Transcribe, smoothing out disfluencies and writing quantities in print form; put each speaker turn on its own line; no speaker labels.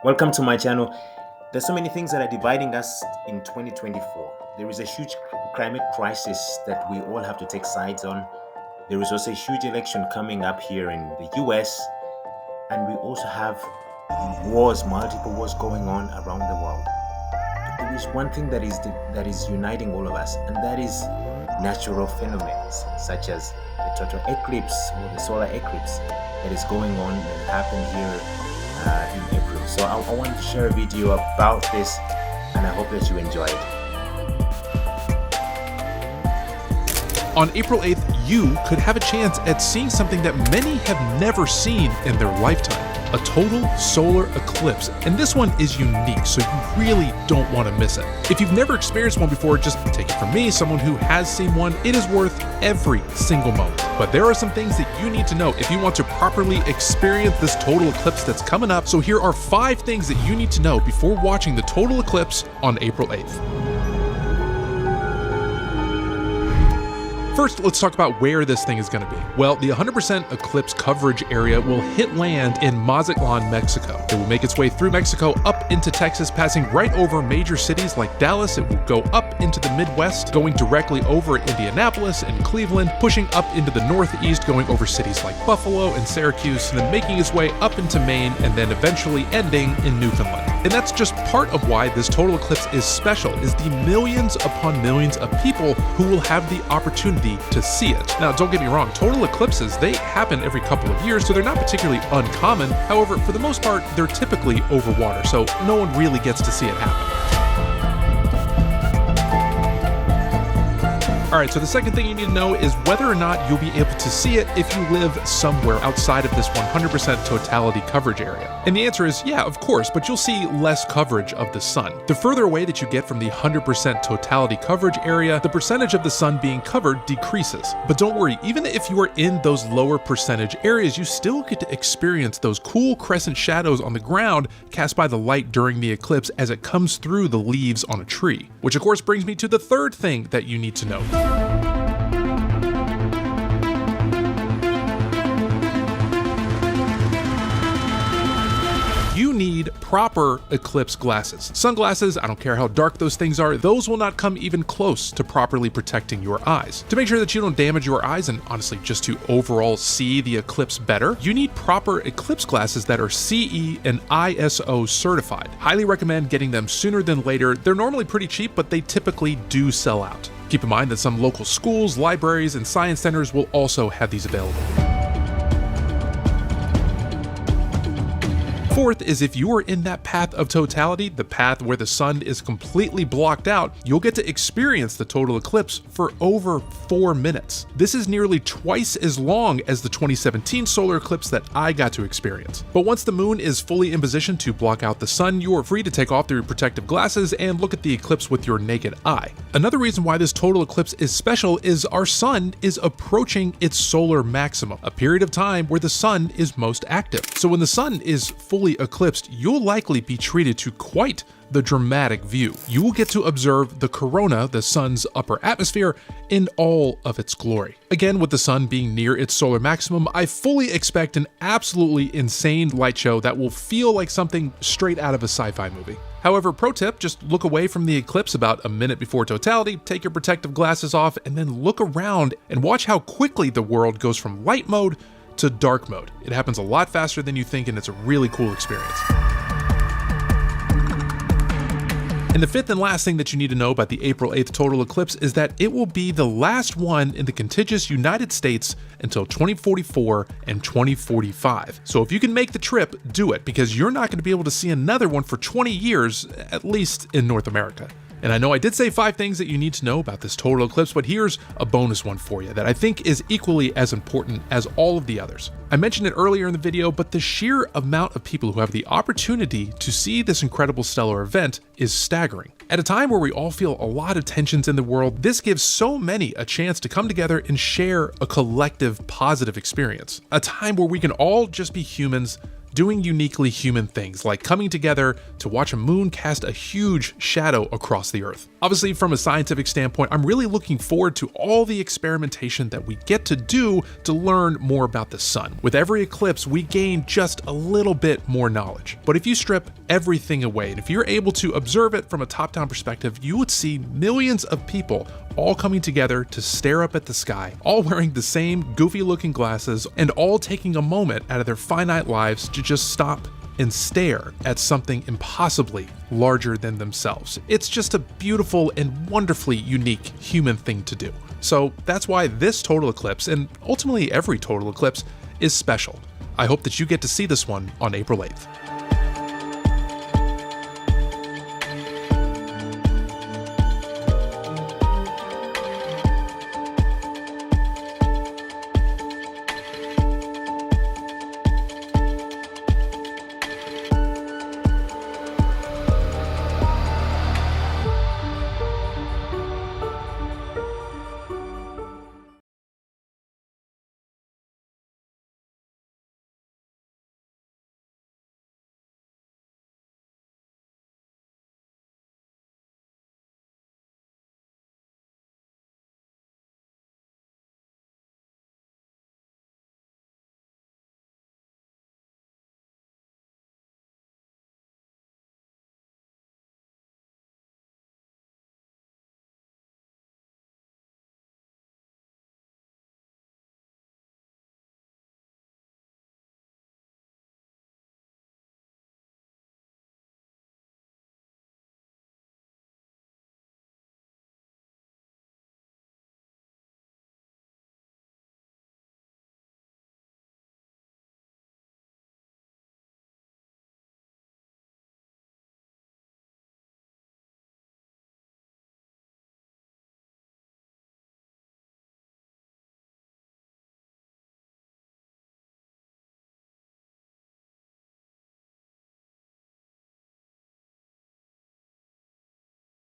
Welcome to my channel. There's so many things that are dividing us in 2024. There is a huge climate crisis that we all have to take sides on. There is also a huge election coming up here in the US, and we also have wars, multiple wars going on around the world. But there is one thing that is uniting all of us, and that is natural phenomena such as the total eclipse or the solar eclipse that is going on that happened here in April. So I wanted to share a video about this, and I hope that you enjoy it.
On April 8th, you could have a chance at seeing something that many have never seen in their lifetime. A total solar eclipse, and this one is unique, so you really don't want to miss it. If you've never experienced one before, just take it from me, someone who has seen one, it is worth every single moment. But there are some things that you need to know if you want to properly experience this total eclipse that's coming up. So here are 5 things that you need to know before watching the total eclipse on April 8th. First, let's talk about where this thing is going to be. Well, the 100% eclipse coverage area will hit land in Mazatlan, Mexico. It will make its way through Mexico up into Texas, passing right over major cities like Dallas. It will go up into the Midwest, going directly over Indianapolis and Cleveland, pushing up into the Northeast, going over cities like Buffalo and Syracuse, and then making its way up into Maine, and then eventually ending in Newfoundland. And that's just part of why this total eclipse is special, is the millions upon millions of people who will have the opportunity to see it. Now, don't get me wrong, total eclipses, they happen every couple of years, so they're not particularly uncommon. However, for the most part, they're typically over water, so no one really gets to see it happen. Alright, so the second thing you need to know is whether or not you'll be able to see it if you live somewhere outside of this 100% totality coverage area. And the answer is yeah, of course, but you'll see less coverage of the sun. The further away that you get from the 100% totality coverage area, the percentage of the sun being covered decreases. But don't worry, even if you are in those lower percentage areas, you still get to experience those cool crescent shadows on the ground cast by the light during the eclipse as it comes through the leaves on a tree. Which of course brings me to the third thing that you need to know. You need proper eclipse glasses. Sunglasses, I don't care how dark those things are, those will not come even close to properly protecting your eyes. To make sure that you don't damage your eyes, and honestly just to overall see the eclipse better, you need proper eclipse glasses that are CE and ISO certified. Highly recommend getting them sooner than later. They're normally pretty cheap, but they typically do sell out. Keep in mind that some local schools, libraries, and science centers will also have these available. Fourth is if you are in that path of totality, the path where the sun is completely blocked out, you'll get to experience the total eclipse for over 4 minutes. This is nearly twice as long as the 2017 solar eclipse that I got to experience. But once the moon is fully in position to block out the sun, you are free to take off your protective glasses and look at the eclipse with your naked eye. Another reason why this total eclipse is special is our sun is approaching its solar maximum, a period of time where the sun is most active. So when the sun is fully eclipsed, you'll likely be treated to quite the dramatic view. You will get to observe the corona, the sun's upper atmosphere, in all of its glory. Again, with the sun being near its solar maximum, I fully expect an absolutely insane light show that will feel like something straight out of a sci-fi movie. However, pro tip, just look away from the eclipse about a minute before totality, take your protective glasses off, and then look around and watch how quickly the world goes from light mode to dark mode. It happens a lot faster than you think, and it's a really cool experience. And the fifth and last thing that you need to know about the April 8th total eclipse is that it will be the last one in the contiguous United States until 2044 and 2045. So if you can make the trip, do it, because you're not going to be able to see another one for 20 years, at least in North America. And I know I did say 5 things that you need to know about this total eclipse, but here's a bonus one for you that I think is equally as important as all of the others. I mentioned it earlier in the video, but the sheer amount of people who have the opportunity to see this incredible stellar event is staggering. At a time where we all feel a lot of tensions in the world, this gives so many a chance to come together and share a collective positive experience. A time where we can all just be humans, doing uniquely human things like coming together to watch a moon cast a huge shadow across the Earth. Obviously, from a scientific standpoint, I'm really looking forward to all the experimentation that we get to do to learn more about the sun. With every eclipse, we gain just a little bit more knowledge. But if you strip everything away, and if you're able to observe it from a top-down perspective, you would see millions of people all coming together to stare up at the sky, all wearing the same goofy-looking glasses, and all taking a moment out of their finite lives to just stop and stare at something impossibly larger than themselves. It's just a beautiful and wonderfully unique human thing to do. So that's why this total eclipse, and ultimately every total eclipse, is special. I hope that you get to see this one on April 8th.